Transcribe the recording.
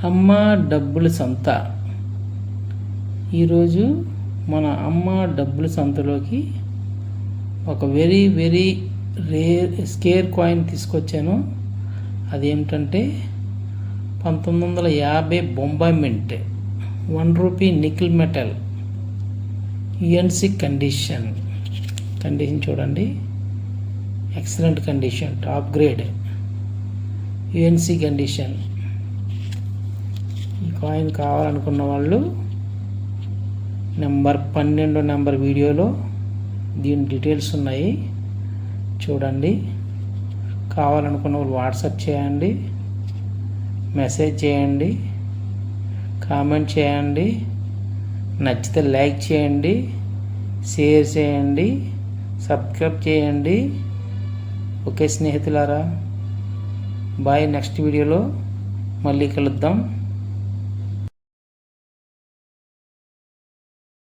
అమ్మ డబ్బుల సంత. ఈరోజు మన అమ్మ డబ్బుల సంతలోకి ఒక very very rare scarce coin తీసుకొచ్చాను. అదేమిటంటే 1950 Bombay mint, ₹1 nickel metal, UNC condition చూడండి, excellent condition, top grade UNC condition. ఈ కాయిన్ కావాలనుకున్న వాళ్ళు నెంబర్ 12 వీడియోలో దీని డీటెయిల్స్ ఉన్నాయి, చూడండి. కావాలనుకున్న వాళ్ళు వాట్సాప్ చేయండి, మెసేజ్ చేయండి, కామెంట్ చేయండి, నచ్చితే లైక్ చేయండి, షేర్ చేయండి, సబ్స్క్రైబ్ చేయండి. ఓకే స్నేహితులారా, బాయ్. నెక్స్ట్ వీడియోలో మళ్ళీ కలుద్దాం.